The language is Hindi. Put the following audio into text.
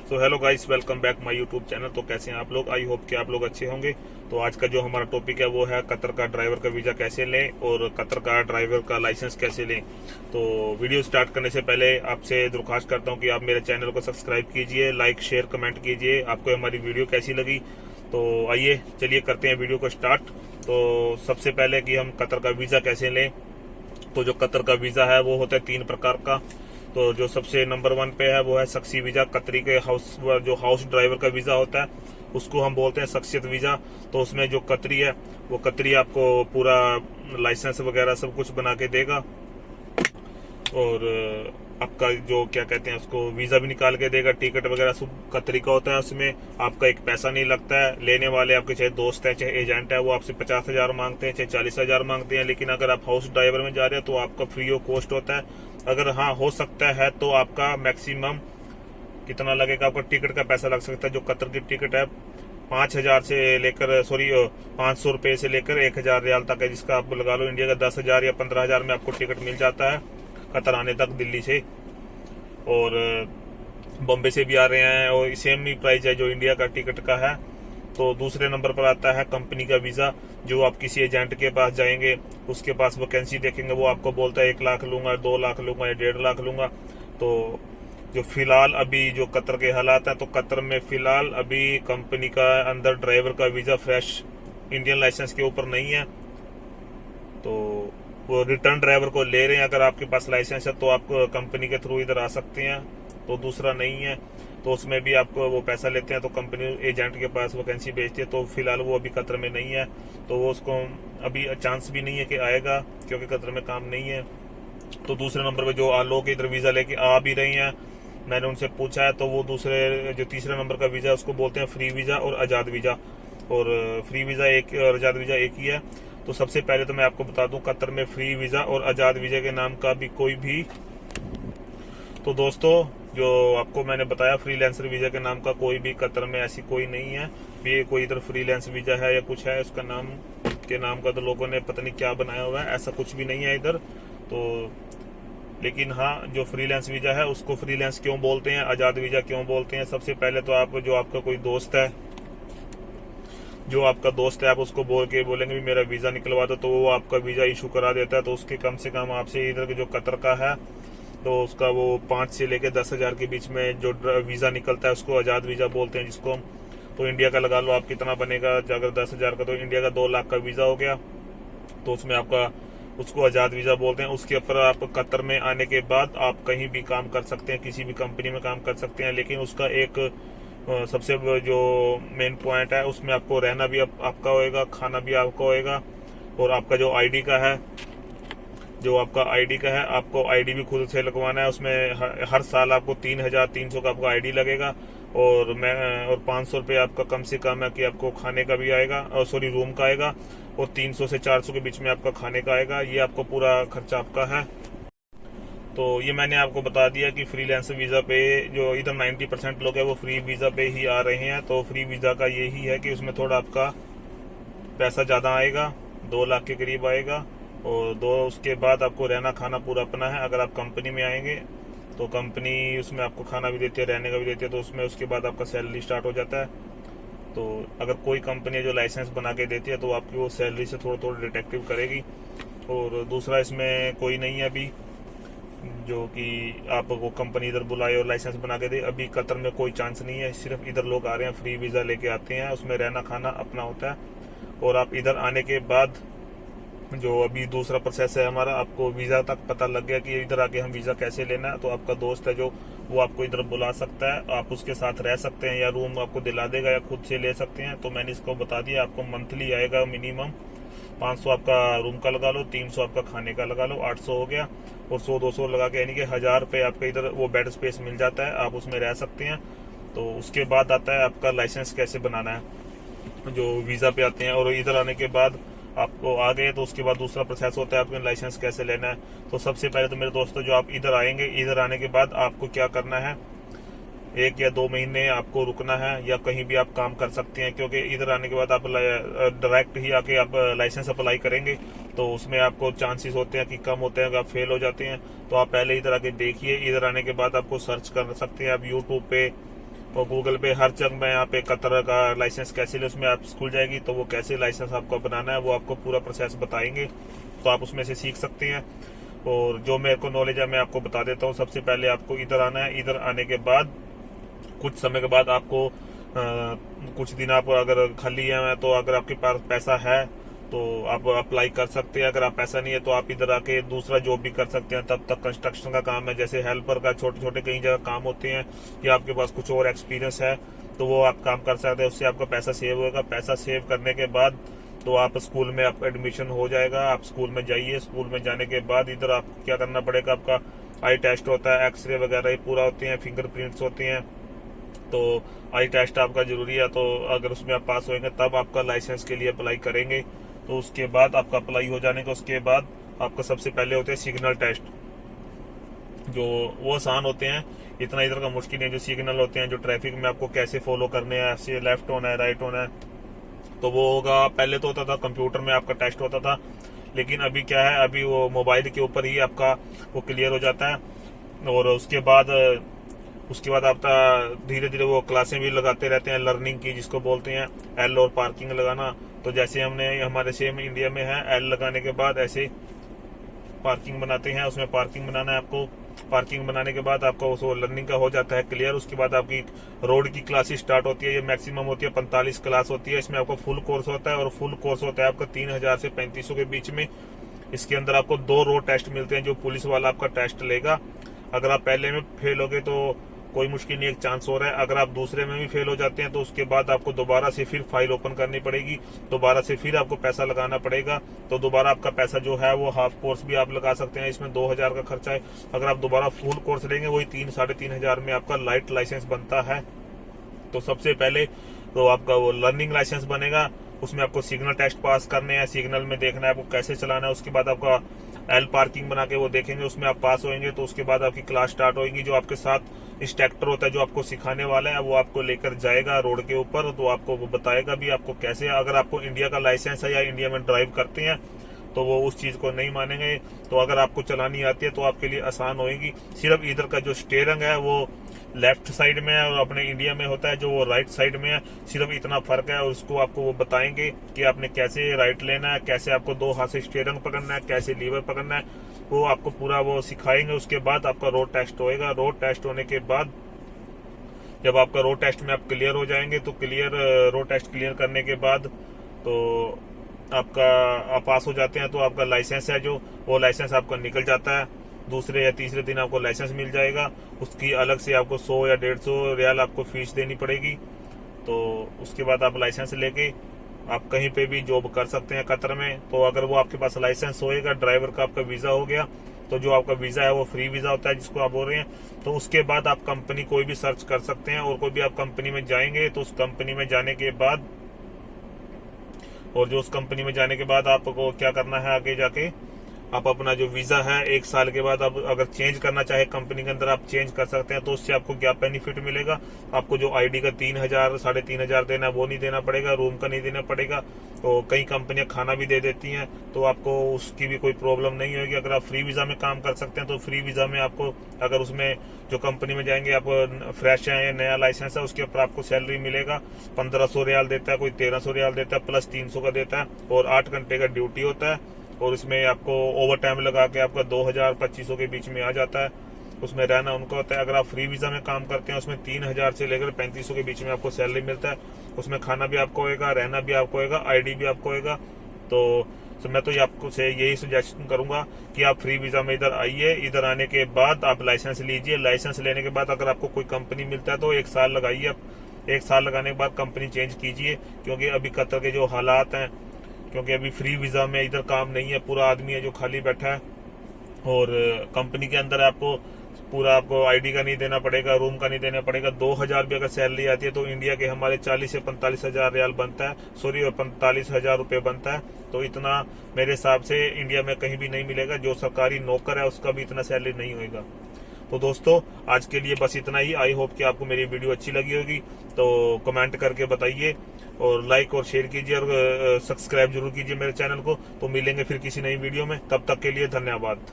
So hello guys, welcome back my YouTube channel. तो कैसे हैं आप लोग? आई होप कि आप लोग अच्छे होंगे। तो आज का जो हमारा टॉपिक है वो है कतर का ड्राइवर का वीज़ा कैसे लें और कतर का ड्राइवर का लाइसेंस कैसे लें। तो वीडियो स्टार्ट करने से पहले आपसे दरख्वास्त करता हूं कि आप मेरे चैनल को सब्सक्राइब कीजिए, लाइक शेयर कमेंट कीजिए। आपको हमारी वीडियो कैसी लगी? तो आइए चलिए करते हैं वीडियो को स्टार्ट। तो सबसे पहले कि हम कतर का वीज़ा कैसे लें। तो जो कतर का वीज़ा है वो होता है 3 प्रकार का। तो जो सबसे नंबर 1 पे है वो है शख्सी वीज़ा। कतरी के हाउस ड्राइवर का वीज़ा होता है उसको हम बोलते हैं शख्सियत वीज़ा। तो उसमें जो कतरी है वो कतरी आपको पूरा लाइसेंस वगैरह सब कुछ बना के देगा और आपका जो क्या कहते हैं उसको वीज़ा भी निकाल के देगा, टिकट वगैरह सब कतरी का होता है। उसमें आपका एक पैसा नहीं लगता है। लेने वाले आपके चाहे दोस्त हैं चाहे एजेंट है वो आपसे 50,000 मांगते हैं चाहे 40,000 मांगते हैं, लेकिन अगर आप हाउस ड्राइवर में जा रहे हो तो आपका फ्री ऑफ कॉस्ट होता है। अगर हाँ हो सकता है तो आपका मैक्सिमम कितना लगेगा, आपका टिकट का पैसा लग सकता है। जो कतर की टिकट है 5,000 से लेकर 500 रुपये से लेकर 1,000 रियाल तक है, जिसका आप लगा लो इंडिया का 10,000 या 15,000 में आपको टिकट मिल जाता है कतर आने तक दिल्ली से। और बॉम्बे से भी आ रहे हैं और सेम ही प्राइस है जो इंडिया का टिकट का है। तो दूसरे नंबर पर आता है कंपनी का वीज़ा। जो आप किसी एजेंट के पास जाएंगे उसके पास वैकेंसी देखेंगे, वो आपको बोलता है 1 लाख लूंगा, 2 लाख लूंगा या 1.5 लाख लूंगा। तो जो फिलहाल अभी जो कतर के हालात हैं, तो कतर में फिलहाल अभी कंपनी का अंदर ड्राइवर का वीज़ा फ्रेश इंडियन लाइसेंस के ऊपर नहीं है। तो वो रिटर्न ड्राइवर को ले रहे हैं। अगर आपके पास लाइसेंस है तो आप कंपनी के थ्रू इधर आ सकते हैं, तो दूसरा नहीं है तो उसमें भी आपको वो पैसा लेते हैं। तो कंपनी एजेंट के पास वैकेंसी भेजती है। तो फिलहाल वो अभी कतर में नहीं है, तो वो उसको अभी चांस भी नहीं है कि आएगा क्योंकि कतर में काम नहीं है। तो दूसरे नंबर पे जो लोग इधर वीज़ा लेके आ भी रही हैं, मैंने उनसे पूछा है तो वो जो तीसरे नंबर का वीज़ा है उसको बोलते हैं फ्री वीज़ा और आज़ाद वीज़ा। और फ्री वीज़ा एक और आज़ाद वीज़ा एक ही है। तो सबसे पहले तो मैं आपको बता दूं कतर में फ्री वीज़ा और आज़ाद वीज़ा के नाम का भी कोई भी, तो दोस्तों जो आपको मैंने बताया फ्रीलांसर वीज़ा के नाम का कोई भी कतर में ऐसी कोई नहीं है। ये कोई इधर फ्रीलांस वीज़ा है या कुछ है, उसका नाम के नाम का तो लोगों ने पता नहीं क्या बनाया हुआ है, ऐसा कुछ भी नहीं है इधर। तो लेकिन हाँ, जो फ्रीलांस वीज़ा है उसको फ्रीलांस क्यों बोलते हैं, आज़ाद वीज़ा क्यों बोलते हैं? सबसे पहले तो आपका कोई दोस्त है, आप उसको बोलेंगे भी मेरा वीज़ा निकलवा दो, तो वो आपका वीज़ा इशू करा देता है। तो उसके कम से कम आपसे इधर के जो कतर का है तो उसका वो 5 से लेकर 10,000 के बीच में जो वीज़ा निकलता है उसको आज़ाद वीज़ा बोलते हैं जिसको। तो इंडिया का लगा लो आप कितना बनेगा, अगर 10,000 का तो इंडिया का 2 लाख का वीज़ा हो गया। तो उसमें आपका उसको आज़ाद वीज़ा बोलते हैं। उसके ऊपर आप कतर में आने के बाद आप कहीं भी काम कर सकते हैं, किसी भी कंपनी में काम कर सकते हैं, लेकिन उसका एक सबसे जो मेन पॉइंट है उसमें आपको रहना भी आपका होएगा, खाना भी आपका होएगा। और आपका जो आईडी का है आपको आईडी भी खुद से लगवाना है। उसमें हर साल आपको 3,300 का आपका आईडी लगेगा और 500 रुपये आपका कम से कम है कि आपको खाने का भी आएगा, और रूम का आएगा, और 300 से 400 के बीच में आपका खाने का आएगा। ये आपको पूरा खर्चा आपका है। तो ये मैंने आपको बता दिया कि फ्रीलांसर वीज़ा पे जो इधर 90% लोग हैं वो फ्री वीज़ा पे ही आ रहे हैं। तो फ्री वीज़ा का यही है कि उसमें थोड़ा आपका पैसा ज़्यादा आएगा, 2 लाख के करीब आएगा। और उसके बाद आपको रहना खाना पूरा अपना है। अगर आप कंपनी में आएंगे तो कंपनी उसमें आपको खाना भी देती है, रहने का भी देती है, तो उसमें उसके बाद आपका सैलरी स्टार्ट हो जाता है। तो अगर कोई कंपनी जो लाइसेंस बना के देती है तो आपकी वो सैलरी से थोड़ा डिटेक्टिव करेगी। और दूसरा इसमें कोई नहीं है अभी जो कि आपको कंपनी इधर बुलाए और लाइसेंस बना के दे। अभी कतर में कोई चांस नहीं है, सिर्फ इधर लोग आ रहे हैं, फ्री वीज़ा लेके आते हैं, उसमें रहना खाना अपना होता है। और आप इधर आने के बाद जो अभी दूसरा प्रोसेस है हमारा, आपको वीज़ा तक पता लग गया कि इधर आके हम वीज़ा कैसे लेना है, तो आपका दोस्त है जो वो आपको इधर बुला सकता है, आप उसके साथ रह सकते हैं या रूम आपको दिला देगा या खुद से ले सकते हैं। तो मैंने इसको बता दिया, आपको मंथली आएगा मिनिमम 500 आपका रूम का लगा लो, 300 आपका खाने का लगा लो, 800 हो गया, और 100-200 लगा के यानी कि 1,000 रुपये आपका इधर वो बेड स्पेस मिल जाता है, आप उसमें रह सकते हैं। तो उसके बाद आता है आपका लाइसेंस कैसे बनाना है जो वीज़ा पे आते हैं। और इधर आने के बाद आपको आ गए तो उसके बाद दूसरा प्रोसेस होता है आपको लाइसेंस कैसे लेना है। तो सबसे पहले तो मेरे दोस्तों जो आप इधर आएंगे, इधर आने के बाद आपको क्या करना है, 1 या 2 महीने आपको रुकना है या कहीं भी आप काम कर सकते हैं, क्योंकि इधर आने के बाद आप डायरेक्ट ही आके आप लाइसेंस अप्लाई करेंगे तो उसमें आपको चांसेस होते हैं कि कम होते हैं, अगर आप फेल हो जाते हैं। तो आप पहले इधर आके देखिए, इधर आने के बाद आपको सर्च कर सकते हैं आप यूट्यूब पे और गूगल पे हर जगह में यहाँ पे कतर का लाइसेंस कैसे ले, उसमें आप खुल जाएगी। तो वो कैसे लाइसेंस आपको बनाना है वो आपको पूरा प्रोसेस बताएंगे, तो आप उसमें से सीख सकते हैं। और जो मेरे को नॉलेज है मैं आपको बता देता हूँ। सबसे पहले आपको इधर आना है। इधर आने के बाद कुछ समय के बाद आपको कुछ दिन आप अगर खाली है तो अगर आपके पास पैसा है तो आप अप्लाई कर सकते हैं। अगर आप पैसा नहीं है तो आप इधर आके दूसरा जॉब भी कर सकते हैं। तब तक कंस्ट्रक्शन का काम है, जैसे हेल्पर का छोटे छोटे कई जगह काम होते हैं, या आपके पास कुछ और एक्सपीरियंस है तो वो आप काम कर सकते हैं। उससे आपका पैसा सेव होगा। पैसा सेव करने के बाद तो आप स्कूल में आप एडमिशन हो जाएगा। आप स्कूल में जाइए। स्कूल में जाने के बाद इधर आपको क्या करना पड़ेगा, आपका आई टेस्ट होता है, एक्सरे वगैरह ही पूरा होते हैं, फिंगरप्रिंट्स होते हैं। तो आई टेस्ट आपका जरूरी है। तो अगर उसमें आप पास होंगे तब आपका लाइसेंस के लिए अप्लाई करेंगे। तो उसके बाद आपका अप्लाई हो जाने का उसके बाद आपका सबसे पहले होते हैं सिग्नल टेस्ट, जो वो आसान होते हैं, इतना इधर का मुश्किल है। जो सिग्नल होते हैं, जो ट्रैफिक में आपको कैसे फॉलो करने हैं, ऐसे लेफ्ट होना है, राइट होना है, तो वो होगा। पहले तो होता था कंप्यूटर में आपका टेस्ट होता था, लेकिन अभी क्या है, अभी वो मोबाइल के ऊपर ही आपका वो क्लियर हो जाता है। और उसके बाद आपका धीरे धीरे वो क्लासें भी लगाते रहते हैं लर्निंग की, जिसको बोलते हैं एल और पार्किंग लगाना। तो जैसे हमने हमारे सेम इंडिया में है, एल लगाने के बाद ऐसे पार्किंग बनाते हैं, उसमें पार्किंग बनाना है आपको। पार्किंग बनाने के बाद आपका वो लर्निंग का हो जाता है क्लियर। उसके बाद आपकी रोड की क्लासेस स्टार्ट होती है। ये मैक्सिमम होती है 45 क्लास होती है। इसमें आपको फुल कोर्स होता है, और फुल कोर्स होता है आपका 3000 से 3500 के बीच में। इसके अंदर आपको 2 रोड टेस्ट मिलते हैं, जो पुलिस वाला आपका टेस्ट लेगा। अगर आप पहले में फेल हो गए तो कोई मुश्किल नहीं, एक चांस हो रहा है। अगर आप दूसरे में भी फेल हो जाते हैं तो उसके बाद आपको दोबारा से फिर फाइल ओपन करनी पड़ेगी, दोबारा से फिर आपको पैसा लगाना पड़ेगा। तो दोबारा आपका पैसा जो है वो हाफ कोर्स भी आप लगा सकते हैं, इसमें 2000 का खर्चा है। अगर आप दोबारा फुल कोर्स लेंगे वही 3-3.5 में आपका लाइट लाइसेंस बनता है। तो सबसे पहले तो आपका वो लर्निंग लाइसेंस बनेगा, उसमें आपको सिग्नल टेस्ट पास करने हैं, सिग्नल में देखना है आपको कैसे चलाना है। उसके बाद आपका एल पार्किंग बना के वो देखेंगे, उसमें आप पास होंगे तो उसके बाद आपकी क्लास स्टार्ट होगी। जो आपके साथ इंस्ट्रक्टर होता है जो आपको सिखाने वाला है, वो आपको लेकर जाएगा रोड के ऊपर, तो आपको वो बताएगा भी आपको कैसे। अगर आपको इंडिया का लाइसेंस है या इंडिया में ड्राइव करते हैं तो वो उस चीज को नहीं मानेंगे। तो अगर आपको चलानी आती है तो आपके लिए आसान होगी। सिर्फ इधर का जो स्टीयरिंग है वो लेफ्ट साइड में है और अपने इंडिया में होता है जो वो राइट साइड में है, सिर्फ इतना फर्क है। और उसको आपको वो बताएंगे कि आपने कैसे राइट लेना है, कैसे आपको 2 हाथ से स्टीयरिंग पकड़ना है, कैसे लीवर पकड़ना है, वो आपको पूरा वो सिखाएंगे। उसके बाद आपका रोड टेस्ट होएगा। रोड टेस्ट होने के बाद जब आपका रोड टेस्ट में आप क्लियर हो जाएंगे तो रोड टेस्ट क्लियर करने के बाद तो आपका आप पास हो जाते हैं तो आपका लाइसेंस है जो वो लाइसेंस आपका निकल जाता है। दूसरे या तीसरे दिन आपको लाइसेंस मिल जाएगा। उसकी अलग से आपको 100 या 150 रियाल आपको फीस देनी पड़ेगी। तो उसके बाद आप लाइसेंस लेके आप कहीं पे भी जॉब कर सकते हैं कतर में। तो अगर वो आपके पास लाइसेंस होएगा, ड्राइवर का आपका वीजा हो गया, तो जो आपका वीजा है वो फ्री वीजा होता है जिसको आप बोल रहे हैं। तो उसके बाद आप कंपनी कोई भी सर्च कर सकते हैं, और कोई भी आप कंपनी में जाएंगे तो उस कंपनी में जाने के बाद उस कंपनी में जाने के बाद आपको क्या करना है, आगे जाके आप अपना जो वीजा है 1 साल के बाद आप अगर चेंज करना चाहे कंपनी के अंदर आप चेंज कर सकते हैं। तो उससे आपको क्या बेनिफिट मिलेगा, आपको जो आईडी का 3000 3,500 देना है वो नहीं देना पड़ेगा, रूम का नहीं देना पड़ेगा। तो कई कंपनियां खाना भी दे देती हैं, तो आपको उसकी भी कोई प्रॉब्लम नहीं होगी। अगर आप फ्री वीजा में काम कर सकते हैं तो फ्री वीजा में आपको अगर उसमें जो कंपनी में जाएंगे आप फ्रेश है या नया लाइसेंस है उसके ऊपर आपको सैलरी मिलेगा। 1500 रियाल देता है, कोई 1300 रियाल देता है, प्लस 300 का देता है, और 8 घंटे का ड्यूटी होता है। और इसमें आपको ओवर टाइम लगा के आपका 2000-2500 के बीच में आ जाता है। उसमें रहना उनका होता है। अगर आप फ्री वीजा में काम करते हैं उसमें 3000 से लेकर 3500 के बीच में आपको सैलरी मिलता है। उसमें खाना भी आपको होएगा, रहना भी आपको होएगा, आईडी भी आपको होएगा। तो मैं तो आपको से यही सजेशन करूंगा कि आप फ्री वीजा में इधर आइए। इधर आने के बाद आप लाइसेंस लीजिए। लाइसेंस लेने के बाद अगर आपको कोई कंपनी मिलता है तो 1 साल लगाइए। आप 1 साल लगाने के बाद कंपनी चेंज कीजिए, क्योंकि अभी कतर के जो हालात हैं, क्योंकि अभी फ्री वीजा में इधर काम नहीं है, पूरा आदमी है जो खाली बैठा है। और कंपनी के अंदर आपको आईडी का नहीं देना पड़ेगा, रूम का नहीं देना पड़ेगा। 2000 भी अगर सैलरी आती है तो इंडिया के हमारे 40 से 45 हजार रियाल बनता है, 45,000 रुपए बनता है। तो इतना मेरे हिसाब से इंडिया में कहीं भी नहीं मिलेगा। जो सरकारी नौकर है उसका भी इतना सैलरी नहीं होगा। तो दोस्तों आज के लिए बस इतना ही। आई होप कि आपको मेरी वीडियो अच्छी लगी होगी। तो कमेंट करके बताइए, और लाइक और शेयर कीजिए, और सब्सक्राइब जरूर कीजिए मेरे चैनल को। तो मिलेंगे फिर किसी नई वीडियो में, तब तक के लिए धन्यवाद।